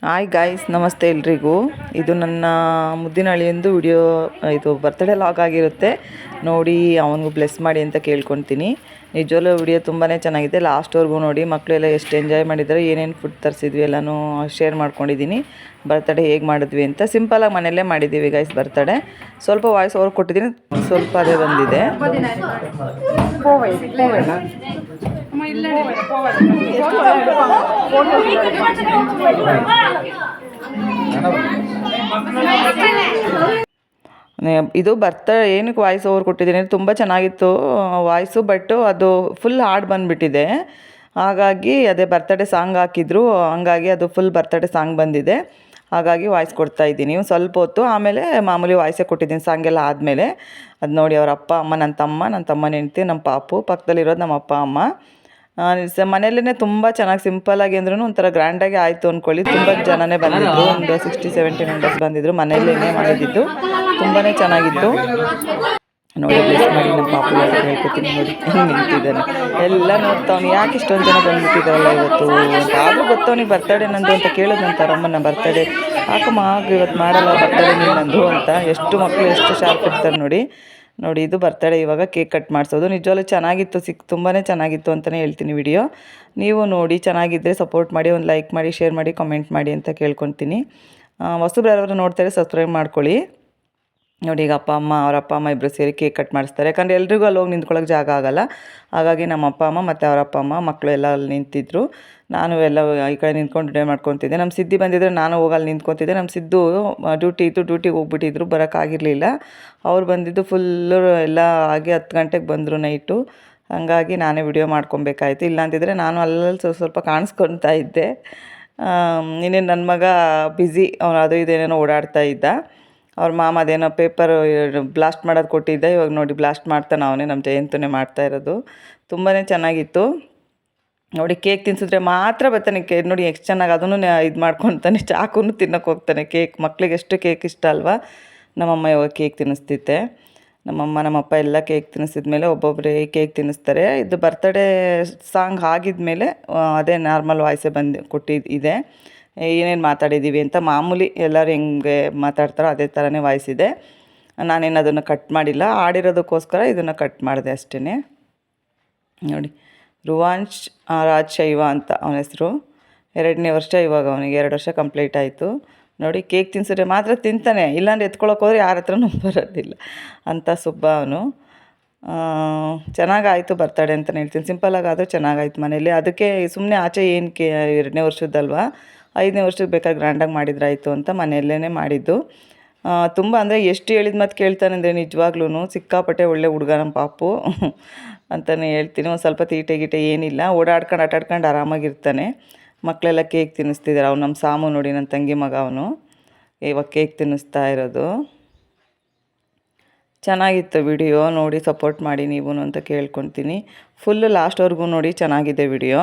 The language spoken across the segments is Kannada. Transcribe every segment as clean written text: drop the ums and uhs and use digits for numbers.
ಹಾಯ್ ಗಾಯ್ಸ್, ನಮಸ್ತೆ ಎಲ್ರಿಗೂ. ಇದು ನನ್ನ ಮುದ್ದಿನ ಅಳಿಯಂದು ವಿಡಿಯೋ, ಇದು ಬರ್ತ್ಡೇ ಲಾಗ್ ಆಗಿರುತ್ತೆ. ನೋಡಿ ಅವನಿಗೂ ಬ್ಲೆಸ್ ಮಾಡಿ ಅಂತ ಕೇಳ್ಕೊತೀನಿ. ನಿಜವಲ್ಲೂ ವಿಡಿಯೋ ತುಂಬಾ ಚೆನ್ನಾಗಿದೆ, ಲಾಸ್ಟ್ವರೆಗೂ ನೋಡಿ. ಮಕ್ಕಳೆಲ್ಲ ಎಷ್ಟು ಎಂಜಾಯ್ ಮಾಡಿದ್ದಾರೆ, ಏನೇನು ಫುಡ್ ತರಿಸಿದ್ವಿ ಎಲ್ಲನೂ ಶೇರ್ ಮಾಡ್ಕೊಂಡಿದ್ದೀನಿ. ಬರ್ತ್ಡೇ ಹೇಗೆ ಮಾಡಿದ್ವಿ ಅಂತ ಸಿಂಪಲಾಗಿ ಮನೆಯಲ್ಲೇ ಮಾಡಿದ್ದೀವಿ ಗಾಯ್ಸ್ ಬರ್ತ್ಡೇ. ಸ್ವಲ್ಪ ವಾಯ್ಸ್ ಓವರ್ ಕೊಟ್ಟಿದ್ದೀನಿ, ಸ್ವಲ್ಪ ಅದೇ ಬಂದಿದೆ. ಇದು ಏನಕ್ಕೆ ವಾಯ್ಸ್ ಓವರ್ ಕೊಟ್ಟಿದ್ದೀನಿ, ತುಂಬ ಚೆನ್ನಾಗಿತ್ತು ವಾಯ್ಸು, ಬಟ್ ಅದು ಫುಲ್ ಹಾಡು ಬಂದುಬಿಟ್ಟಿದೆ. ಹಾಗಾಗಿ ಅದೇ ಬರ್ತ್ಡೇ ಸಾಂಗ್ ಹಾಕಿದ್ರು, ಹಂಗಾಗಿ ಅದು ಫುಲ್ ಬರ್ತ್ಡೇ ಸಾಂಗ್ ಬಂದಿದೆ. ಹಾಗಾಗಿ ವಾಯ್ಸ್ ಕೊಡ್ತಾಯಿದ್ದೀನಿ ಸ್ವಲ್ಪ ಹೊತ್ತು. ಆಮೇಲೆ ಮಾಮೂಲಿ ವಾಯ್ಸೇ ಕೊಟ್ಟಿದ್ದೀನಿ ಸಾಂಗೆಲ್ಲ ಆದಮೇಲೆ. ಅದು ನೋಡಿ ಅವ್ರ ಅಪ್ಪ ಅಮ್ಮ, ನನ್ನ ತಮ್ಮನ ಹೆಂಡ್ತಿ, ನಮ್ಮ ಪಾಪು, ಪಕ್ಕದಲ್ಲಿರೋದು ನಮ್ಮ ಅಪ್ಪ ಅಮ್ಮ. ಮನೆಯಲ್ಲೇ ತುಂಬ ಚೆನ್ನಾಗಿ ಸಿಂಪಲ್ಲಾಗಿ ಅಂದ್ರೂ ಒಂಥರ ಗ್ರ್ಯಾಂಡಾಗಿ ಆಯಿತು ಅಂದ್ಕೊಳ್ಳಿ. ತುಂಬ ಜನನೇ ಬಂದಿದ್ದು, ಒಂದು 60-70 ಮೆಂಬರ್ಸ್ ಬಂದಿದ್ದರು. ಮನೆಯಲ್ಲೇ ಮಾಡಿದ್ದು ತುಂಬಾ ಚೆನ್ನಾಗಿತ್ತು. ನೋಡಿ ಬ್ಲೆಸ್ ಮಾಡಿ ನಮ್ಮ ಪಾಪು ಹೇಳ್ಕೊತೀನಿ. ನೋಡಿ ನಿಂತಿದ್ದಾನೆ, ಎಲ್ಲ ನೋಡ್ತಾವ್ನು, ಯಾಕೆ ಇಷ್ಟೊಂದು ಜನ ಬಂದುಬಿಟ್ಟಿದ್ದಾರಲ್ಲ ಇವತ್ತು ಅಂತ. ಆದರೂ ಗೊತ್ತವನಿಗೆ ಬರ್ತಡೇ ನಂದು ಅಂತ ಕೇಳಿದ್ ನಂತರ ಅಮ್ಮನ ಬರ್ತಡೇ ಹಾಕಮ್ಮ ಇವತ್ತು ಮಾಡಲ್ಲ ಬರ್ತಡೇ ನಂದು ಅಂತ. ಎಷ್ಟು ಮಕ್ಕಳು ಎಷ್ಟು ಶಾರ್ಪ್ ಇರ್ತಾರೆ ನೋಡಿ. ಇದು ಬರ್ತಡೇ, ಇವಾಗ ಕೇಕ್ ಕಟ್ ಮಾಡಿಸೋದು. ನಿಜವಾಗ್ಲೂ ಚೆನ್ನಾಗಿತ್ತು, ತುಂಬಾ ಚೆನ್ನಾಗಿತ್ತು ಅಂತಲೇ ಹೇಳ್ತೀನಿ ವಿಡಿಯೋ. ನೀವು ನೋಡಿ ಚೆನ್ನಾಗಿದ್ದರೆ ಸಪೋರ್ಟ್ ಮಾಡಿ, ಒಂದು ಲೈಕ್ ಮಾಡಿ, ಶೇರ್ ಮಾಡಿ, ಕಮೆಂಟ್ ಮಾಡಿ ಅಂತ ಕೇಳ್ಕೊತೀನಿ. ಹೊಸಬ್ರು ಯಾರಾದರೂ ನೋಡ್ತಾರೆ ಸಬ್ಸ್ಕ್ರೈಬ್ ಮಾಡ್ಕೊಳ್ಳಿ. ನೋಡಿ ಈಗ ಅವ್ರ ಅಪ್ಪ ಅಮ್ಮ ಇಬ್ಬರು ಸೇರಿ ಕೇಕ್ ಕಟ್ ಮಾಡಿಸ್ತಾರೆ. ಯಾಕಂದರೆ ಎಲ್ರಿಗೂ ಅಲ್ಲಿ ಹೋಗಿ ನಿಂತ್ಕೊಳ್ಳೋಕೆ ಜಾಗ ಆಗೋಲ್ಲ. ಹಾಗಾಗಿ ನಮ್ಮ ಅಪ್ಪ ಅಮ್ಮ ಮತ್ತು ಅವರ ಅಪ್ಪ ಅಮ್ಮ ಮಕ್ಕಳು ಎಲ್ಲ ಅಲ್ಲಿ ನಿಂತಿದ್ರು. ನಾನು ಎಲ್ಲ ಈ ಕಡೆ ನಿಂತ್ಕೊಂಡು ವಿಡಿಯೋ ಮಾಡ್ಕೊತಿದ್ದೆ. ನಮ್ಮ ಸಿದ್ದಿ ಬಂದಿದ್ದರೆ ನಾನು ಹೋಗಲ್ಲಿ ನಿಂತ್ಕೊತಿದ್ದೆ. ನಮ್ಮ ಸಿದ್ದು ಡ್ಯೂಟಿಗೆ ಹೋಗ್ಬಿಟ್ಟಿದ್ರು, ಬರೋಕ್ಕಾಗಿರಲಿಲ್ಲ. ಅವ್ರು ಬಂದಿದ್ದು ಫುಲ್ಲು ಎಲ್ಲ ಆಗಿ 10 ಗಂಟೆಗೆ ಬಂದರು ನೈಟು. ಹಾಗಾಗಿ ನಾನೇ ವಿಡಿಯೋ ಮಾಡ್ಕೊಬೇಕಾಯ್ತು. ಇಲ್ಲಾಂತಿದ್ರೆ ನಾನು ಅಲ್ಲಲ್ಲಿ ಸ್ವಲ್ಪ ಕಾಣಿಸ್ಕೊತಾ ಇದ್ದೆ. ಇನ್ನೇನು ನನ್ನ ಮಗ ಬ್ಯುಸಿ, ಅವನು ಅದು ಇದೇನೇನೋ ಓಡಾಡ್ತಾ ಇದ್ದ. ಅವ್ರ ಮಾಮ ಅದೇನೋ ಪೇಪರ್ ಬ್ಲಾಸ್ಟ್ ಮಾಡೋದು ಕೊಟ್ಟಿದ್ದೆ. ಇವಾಗ ನೋಡಿ ಬ್ಲಾಸ್ಟ್ ಮಾಡ್ತಾನೆ ಅವನೇ, ನಮ್ಮ ಜಯಂತನೇ ಮಾಡ್ತಾ ಇರೋದು. ತುಂಬಾ ಚೆನ್ನಾಗಿತ್ತು ನೋಡಿ. ಕೇಕ್ ತಿನ್ಸಿದ್ರೆ ಮಾತ್ರ ಬರ್ತಾನೆ. ನೋಡಿ ಎಷ್ಟು ಚೆನ್ನಾಗಿ ಅದನ್ನು ಇದು ಮಾಡ್ಕೊತಾನೆ. ಚಾಕುನು ತಿನ್ನೋಕೆ ಹೋಗ್ತಾನೆ. ಮಕ್ಳಿಗೆ ಎಷ್ಟು ಕೇಕ್ ಇಷ್ಟ ಅಲ್ವಾ. ನಮ್ಮಮ್ಮ ಇವಾಗ ಕೇಕ್ ತಿನ್ನಿಸ್ತಿದ್ದೆ. ನಮ್ಮಪ್ಪ ಎಲ್ಲ ಕೇಕ್ ತಿನ್ನಿಸಿದ್ಮೇಲೆ ಒಬ್ಬೊಬ್ಬರೇ ಕೇಕ್ ತಿನ್ನಿಸ್ತಾರೆ. ಇದು ಬರ್ತಡೇ ಸಾಂಗ್ ಆಗಿದ್ಮೇಲೆ ಅದೇ ನಾರ್ಮಲ್ ವಾಯ್ಸೇ ಕೊಟ್ಟಿದೆ. ಏನೇನು ಮಾತಾಡಿದ್ದೀವಿ ಅಂತ ಮಾಮೂಲಿ ಎಲ್ಲರೂ ಹೆಂಗೆ ಮಾತಾಡ್ತಾರೋ ಅದೇ ಥರನೇ ವಾಯ್ಸ್ ಇದೆ. ನಾನೇನು ಅದನ್ನು ಕಟ್ ಮಾಡಿಲ್ಲ, ಆಡಿರೋದಕ್ಕೋಸ್ಕರ ಇದನ್ನು ಕಟ್ ಮಾಡಿದೆ ಅಷ್ಟೇ. ನೋಡಿ ರುವಾಂಶ್ ರಾಜ್ ಶೈವ ಅಂತ ಅವನ ಹೆಸರು. 2ನೇ ವರ್ಷ ಇವಾಗ ಅವನಿಗೆ, 2 ವರ್ಷ ಕಂಪ್ಲೀಟ್ ಆಯಿತು. ನೋಡಿ ಕೇಕ್ ತಿನ್ಸಿದ್ರೆ ಮಾತ್ರ ತಿಂತಾನೆ, ಇಲ್ಲಾಂದ್ರೆ ಎತ್ಕೊಳ್ಳೋಕೆ ಹೋದ್ರೆ ಯಾರ ಹತ್ರನೂ ಬರೋದಿಲ್ಲ ಅಂತ ಸುಬ್ಬ ಅವನು. ಚೆನ್ನಾಗಾಯಿತು ಬರ್ತಡೇ ಅಂತಲೇ ಹೇಳ್ತೀನಿ. ಸಿಂಪಲ್ಲಾಗಾದರೂ ಚೆನ್ನಾಗಾಯ್ತು ಮನೇಲಿ. ಅದಕ್ಕೆ ಸುಮ್ಮನೆ ಆಚೆ ಏನಕ್ಕೆ 2ನೇ ವರ್ಷದ್ದಲ್ವ, 5ನೇ ವರ್ಷಕ್ಕೆ ಬೇಕಾದ್ರೆ ಗ್ರ್ಯಾಂಡಾಗಿ ಮಾಡಿದ್ರಾಯ್ತು ಅಂತ ಮನೆಯಲ್ಲೇ ಮಾಡಿದ್ದು. ತುಂಬ ಅಂದರೆ ಎಷ್ಟು ಹೇಳಿದ ಮಾತು ಕೇಳ್ತಾನೆ ಅಂದರೆ ನಿಜವಾಗ್ಲೂ ಸಿಕ್ಕಾಪಟ್ಟೆ ಒಳ್ಳೆ ಹುಡುಗ ನಮ್ಮ ಪಾಪು ಅಂತಲೇ ಹೇಳ್ತೀನಿ. ಒಂದು ಸ್ವಲ್ಪ ತೀಟೆ ಗೀಟೆ ಏನಿಲ್ಲ, ಆಟಾಡ್ಕೊಂಡು ಆರಾಮಾಗಿರ್ತಾನೆ. ಮಕ್ಕಳೆಲ್ಲ ಕೇಕ್ ತಿನ್ನಿಸ್ತಿದ್ದಾರೆ. ಅವ್ನು ನಮ್ಮ ಸಾಮು ನೋಡಿ, ನನ್ನ ತಂಗಿ ಮಗ, ಅವನು ಇವಾಗ ಕೇಕ್ ತಿನ್ನಿಸ್ತಾ ಇರೋದು. ಚೆನ್ನಾಗಿತ್ತು ವಿಡಿಯೋ. ನೋಡಿ ಸಪೋರ್ಟ್ ಮಾಡಿ ನೀವು ಅಂತ ಕೇಳ್ಕೊತೀನಿ. ಫುಲ್ಲು ಲಾಸ್ಟ್ವರೆಗೂ ನೋಡಿ, ಚೆನ್ನಾಗಿದೆ ವಿಡಿಯೋ.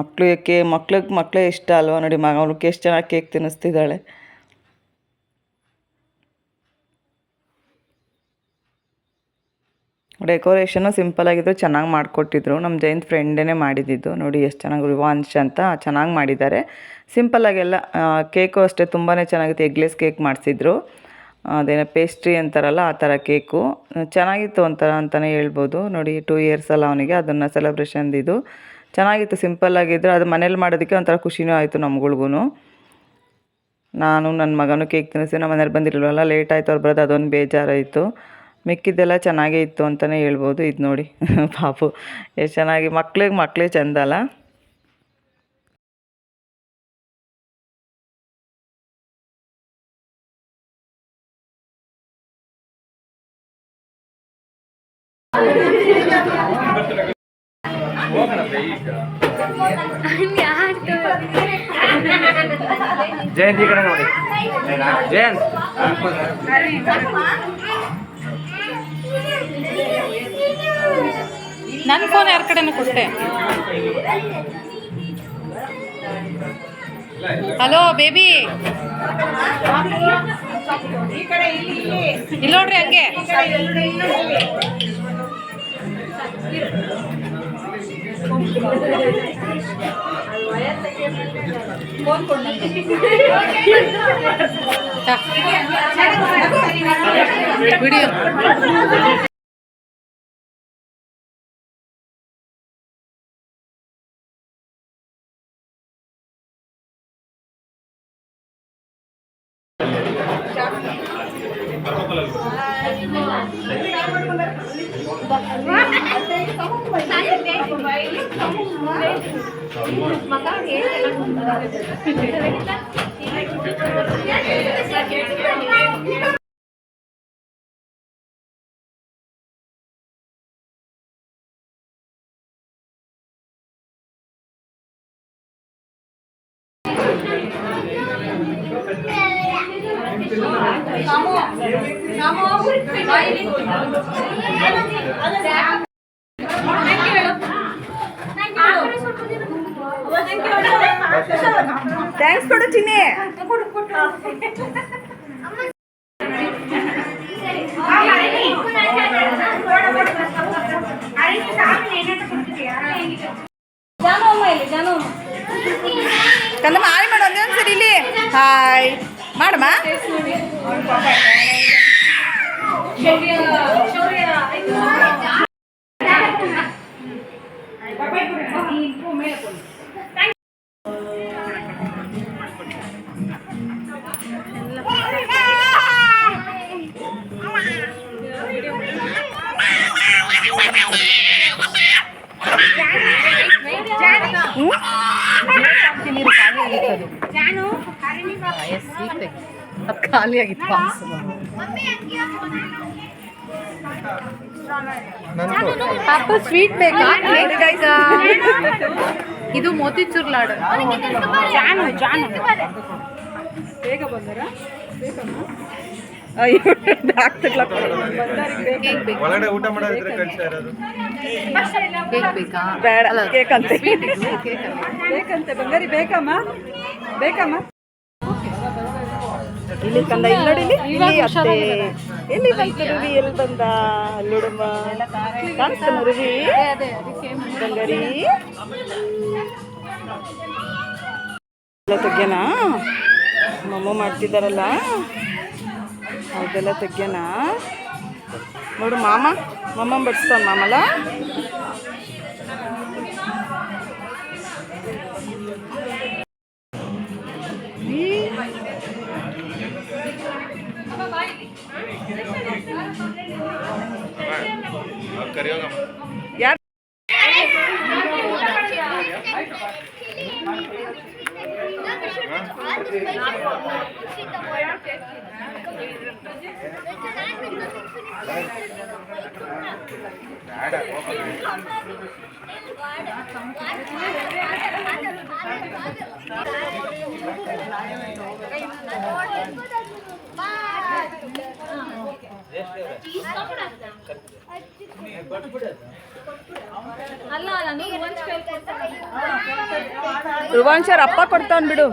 ಮಕ್ಕಳೇ ಇಷ್ಟ ಅಲ್ವಾ. ನೋಡಿ ಅವಳಿಗೆ ಎಷ್ಟು ಚೆನ್ನಾಗಿ ಕೇಕ್ ತಿನ್ನಿಸ್ತಿದ್ದಾಳೆ. ಡೆಕೋರೇಷನು ಸಿಂಪಲಾಗಿದ್ದು ಚೆನ್ನಾಗಿ ಮಾಡಿಕೊಟ್ಟಿದ್ರು. ನಮ್ಮ ಜೈಂಟ್ ಫ್ರೆಂಡೇ ಮಾಡಿದ್ದು. ನೋಡಿ ಎಷ್ಟು ಚೆನ್ನಾಗಿ ರುವಾಂಶ್ ಅಂತ ಚೆನ್ನಾಗಿ ಮಾಡಿದ್ದಾರೆ. ಸಿಂಪಲ್ಲಾಗೆಲ್ಲ ಕೇಕು ಅಷ್ಟೇ ತುಂಬಾ ಚೆನ್ನಾಗಿತ್ತು. ಎಗ್ಲೆಸ್ ಕೇಕ್ ಮಾಡಿಸಿದ್ರು. ಅದೇನೋ ಪೇಸ್ಟ್ರಿ ಅಂತಾರಲ್ಲ ಆ ಥರ ಕೇಕು ಚೆನ್ನಾಗಿತ್ತು ಒಂಥರ ಅಂತಲೇ ಹೇಳ್ಬೋದು. ನೋಡಿ 2 ಇಯರ್ಸ್ ಅಲ್ಲ ಅವನಿಗೆ, ಅದನ್ನು ಸೆಲೆಬ್ರೇಷನ್ದಿದ್ದು ಚೆನ್ನಾಗಿತ್ತು. ಸಿಂಪಲ್ಲಾಗಿದ್ದರು. ಅದು ಮನೇಲಿ ಮಾಡೋದಕ್ಕೆ ಒಂಥರ ಖುಷಿನೂ ಆಯಿತು ನಮ್ಗಳ್ಗೂ. ನಾನು ನನ್ನ ಮಗನೂ ಕೇಕ್ ತಿನ್ನಿಸಿ, ನಮ್ಮ ಮನೇಲಿ ಬಂದಿರಲಿಲ್ವಲ್ಲ, ಲೇಟ್ ಆಯಿತು ಅವ್ರು ಬರೋದು, ಅದೊಂದು ಬೇಜಾರಾಯಿತು. ಮಿಕ್ಕಿದ್ದೆಲ್ಲ ಚೆನ್ನಾಗೇ ಇತ್ತು ಅಂತಲೇ ಹೇಳ್ಬೋದು. ಇದು ನೋಡಿ ಪಾಪು ಎಷ್ಟು ಚೆನ್ನಾಗಿ, ಮಕ್ಕಳೇ ಚೆಂದ ಅಲ್ಲ. ಜಯಂತ್ ಈ ಕಡೆ ನೋಡಿ. ಜಯಂತ್ ನನ್ನ ಫೋನ್ ಯಾರ ಕಡೆನೂ ಕೊಟ್ಟೆ. ಹಲೋ ಬೇಬಿ, ಇಲ್ಲಿ ನೋಡ್ರಿ ಹಂಗೆ. ವಿಡಿಯೋ ಥ್ಯಾಂಕ್ಸ್ ಕೊಡು ಚಿನ್ನಿ. ಕಂದಮ್ಮ ಹಾಯ್ ಮಾಡು ಒಂದೇ ಒಂದ್ಸರಿ ಇಲ್ಲಿ. ಹಾಯ್ ಮಾಡಮ್ಮ. ಖಾಲಿ ಆಗಿತ್ತು ಪಾಪ ಸ್ವೀಟ್ ಬೇಕಾ ಇದು ಮೋತಿಚೂರ್ ಲಾಡು ಜಾನು ಬೇಗ ಬಂದರ ಒಳಗಡೆ ಊಟ ಮಾಡೋದಿದ್ರೆ ಕಳ್ಸ್ತಾ ಇರೋದು. ಕೇಕ್ ಬೇಕಾ ಬೇಡ ಕೇಕ್ ಅಂತೆ ಬೇಕಂತೆ ಬಂಗಾರಿ ಬೇಕಮ್ಮ ಬೇಕಮ್ಮ ಇಲ್ಲಿ ಕಂದ ಇಲ್ಲಿ ನೋಡಿ ಇಲ್ಲಿ ಅತ್ತೆ ಎಲ್ಲಿ ಬಂತ ರುವಿ ಎಲ್ಲಿ ಬಂದ ಅಲ್ಲೋಡಮ್ಮ ಕಾಣಿಸ್ತಾನ ರುವಿ ಬಂಗಾರಿ ಎಲ್ಲ ತೆಗ್ಯನಾ ಮಮ್ಮ ಮಾಡ್ತಿದ್ದಾರಲ್ಲ ಹೌದೆಲ್ಲ ತೆಗ್ಯನಾ ನೋಡು ಮಮ್ಮ ಬಡಿಸ್ತಾನ ಮಾಮಲ್ಲ ಯಾರು ರುವಾಂಶರ್ ಅಪ್ಪ ಕೊಡ್ತಾನ್ ಬಿಡು.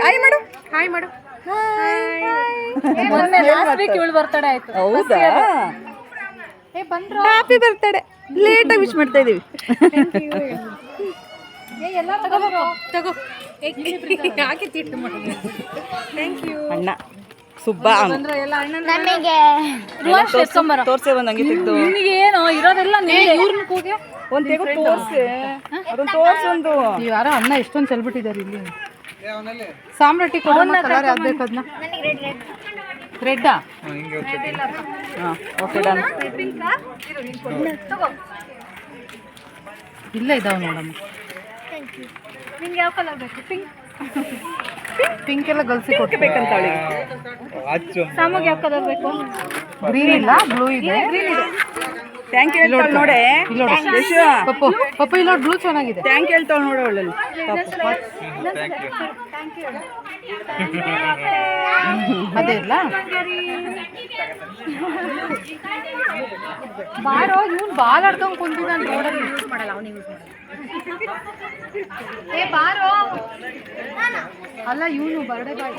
ಹಾಯ್ ಮಾಡು ಹಾಯ್ ಮಾಡು. ಬರ್ತಡೆ ಆಯ್ತು. ಹೌದಾ ಹ್ಯಾಪಿ ಬರ್ತಡೆ. ಲೇಟಾಗಿ ವಿಶ್ ಮಾಡ್ತಾ ಇದೀವಿ. ಅಣ್ಣ ಸುಬ್ಬ ತೋರ್ಸೆ ಒಂದ್ ಹಂಗೆ ತೆಗ್ದು ಏನು ಇರೋದೆಲ್ಲ ಒಂದ್ ತೆಗು ತೋರ್ಸೆ ಅದೊಂದು ತೋರ್ಸು ಒಂದು. ಯಾರೋ ಅಣ್ಣ ಎಷ್ಟೊಂದು ಚೆಲ್ಬಿಟ್ಟಿದ್ದಾರೆ ಇಲ್ಲಿ. ಸಾಮ್ರಾಟಿ ಕಲರ್ ಯಾವ್ದು ಬೇಕು ಅದನ್ನ ರೆಡ್ಡಾ ಓಕೆ ಡನ್. ಇಲ್ಲ ಇದಾವೆ ನೋಡಮ್ಮ. ನಿಮ್ಗೆ ಯಾವ ಕಲರ್ ಬೇಕು? ಪಿಂಕ್ ಪಿಂಕ್ ಎಲ್ಲ ಗಲ್ಸಿ ಕೊಟ್ಟು ಬೇಕಂತ ಅವಳಿಗೆ. ಸಾಮಗೆ ಯಾವ ಕಲರ್ ಬೇಕು? ಗ್ರೀನ್ ಇಲ್ಲ ಬ್ಲೂ ಇದೆ. ಥ್ಯಾಂಕ್ ಯು ಹೇಳ್ತಾಳೆ ನೋಡೆ. ಪಪ್ಪು ಪಪ್ಪು ಇಲ್ಲ ಬ್ಲೂ ಚೆನ್ನಾಗಿದೆ. ಥ್ಯಾಂಕ್ ಯು ಹೇಳ್ತಾಳೆ ನೋಡು ಅವಳಲ್ಲಿ. ಅದೇ ಇಲ್ಲ ಬಾರೋ ಇವ್ನು ಬಾಲ್ ಆಡ್ಕೊಂಡು ಕುಂತಿದ್ದಾನೆ ರೋಡಲ್ಲಿ. ಯೂಸ್ ಮಾಡಲ್ಲ ಅವನು ಯೂಸ್ ಮಾಡಲ್ಲ. ಏ ಬಾರೋ ಅಲ್ಲ ಇವನು ಬರ್ಡೇ ಬಾಯ್.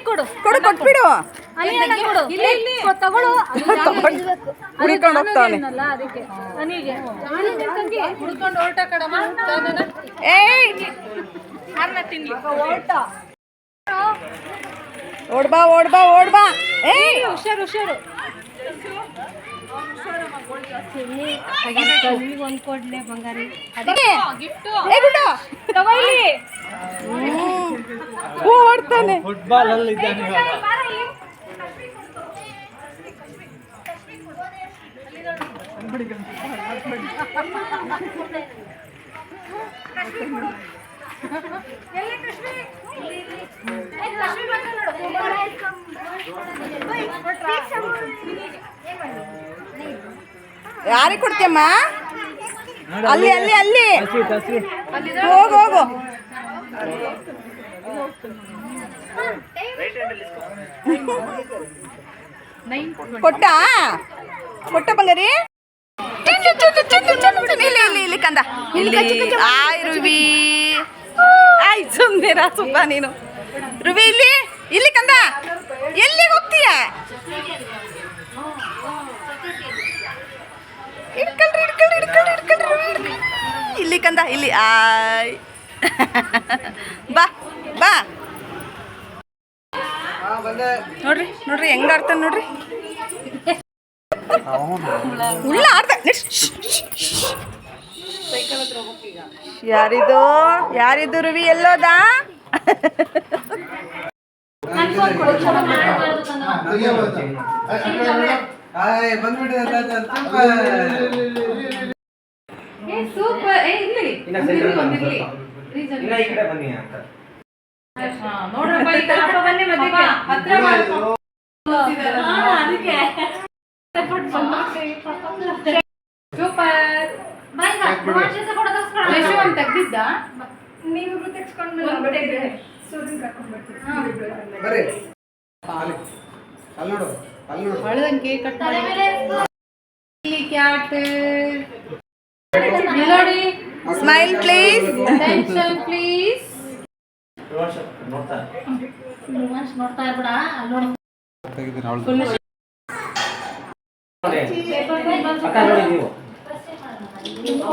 ಕೊಡು ಕೊಟ್ಬಿಡು. ತಗೊಳ್ಳು ಹುಡ್ಕೊಂಡು ಹೋಗ್ತಾವನೆ. ಅದಕ್ಕೆ ನನಗೆ ಹುಡ್ಕೊಂಡು ಹೊರಟ ಕಡಮ್ಮ ಏಯ್ ತಿನ್ಲಿ ಓಡ್ಬಾ ಓಡ್ಬಾ ಓಡ್ಬಾ. ಏಯ್ ಹುಷಾರು ಒಂದು ಕೊಡ್ಲೆ ಬಂಗಾರಿ ಏ ಬಿಡು. ತಗೊಳ್ಳಿ ಓಡ್ತಾನೆ. ಯಾರಿಗೆ ಕೊಡ್ತೀಯಮ್ಮ? ಅಲ್ಲಿ ಅಲ್ಲಿ ಅಲ್ಲಿ ಹೋಗು ಹೋಗು. ಕೊಟ್ಟ ಕೊಟ್ಟ ಬಂಗಾರಿ. ಇಲ್ಲಿ ಕಂದ ಇಲ್ಲಿ. ಆಯ್ ರುವಿ, ಆಯ್ ಸುಮ್ಮನೆ ಸುಬ್ಬ ನೀನು. ರುವಿ ಇಲ್ಲಿ ಇಲ್ಲಿ ಕಂದ. ಎಲ್ಲಿಗೆ ಹೋಗ್ತೀಯ? ಹಿಡ್ಕೊಳ್ರಿ. ಇಲ್ಲಿ ಕಂದ ಇಲ್ಲಿ. ಆಯ್ ಬಾ ಬಾ. ನೋಡ್ರಿ ಹೆಂಗ ಆಡ್ತಾನೆ ನೋಡ್ರಿ. ಉಳ್ಳ ಆಡ್ತ. ಯಾರಿದು ರುವಿ ಎಲ್ಲೋದ? ಸೂಪರ್. ಇಲ್ಲಿ ಇನ್ನ ಈ ಕಡೆ ಬನ್ನಿ ಅಂತ ನೋಡ್ರಪ್ಪ, ಈ ಕಡೆ ಬನ್ನಿ ಮಧ್ಯಕ್ಕೆ ಹತ್ರ ಅದಕ್ಕೆ ಸೂಪರ್. ಯಶು ಅಂತ ತೆಗ್ದಿದ್ದ ನೀವು ತೆಗ್ಸ್ಕೊಂಡು ಹೊಳ್ದಂಗೆ ಕೇಕ್ ಕಟ್ ಮಾಡಿ cat melody. Smile please. Tension please. ನೋಡ್ತಾ ಇರ್ಬೇಡ ನೋಡಿ ಅಕ್ಕ ನೋಡಿ ನೀವು ಗಿಫ್ಟ್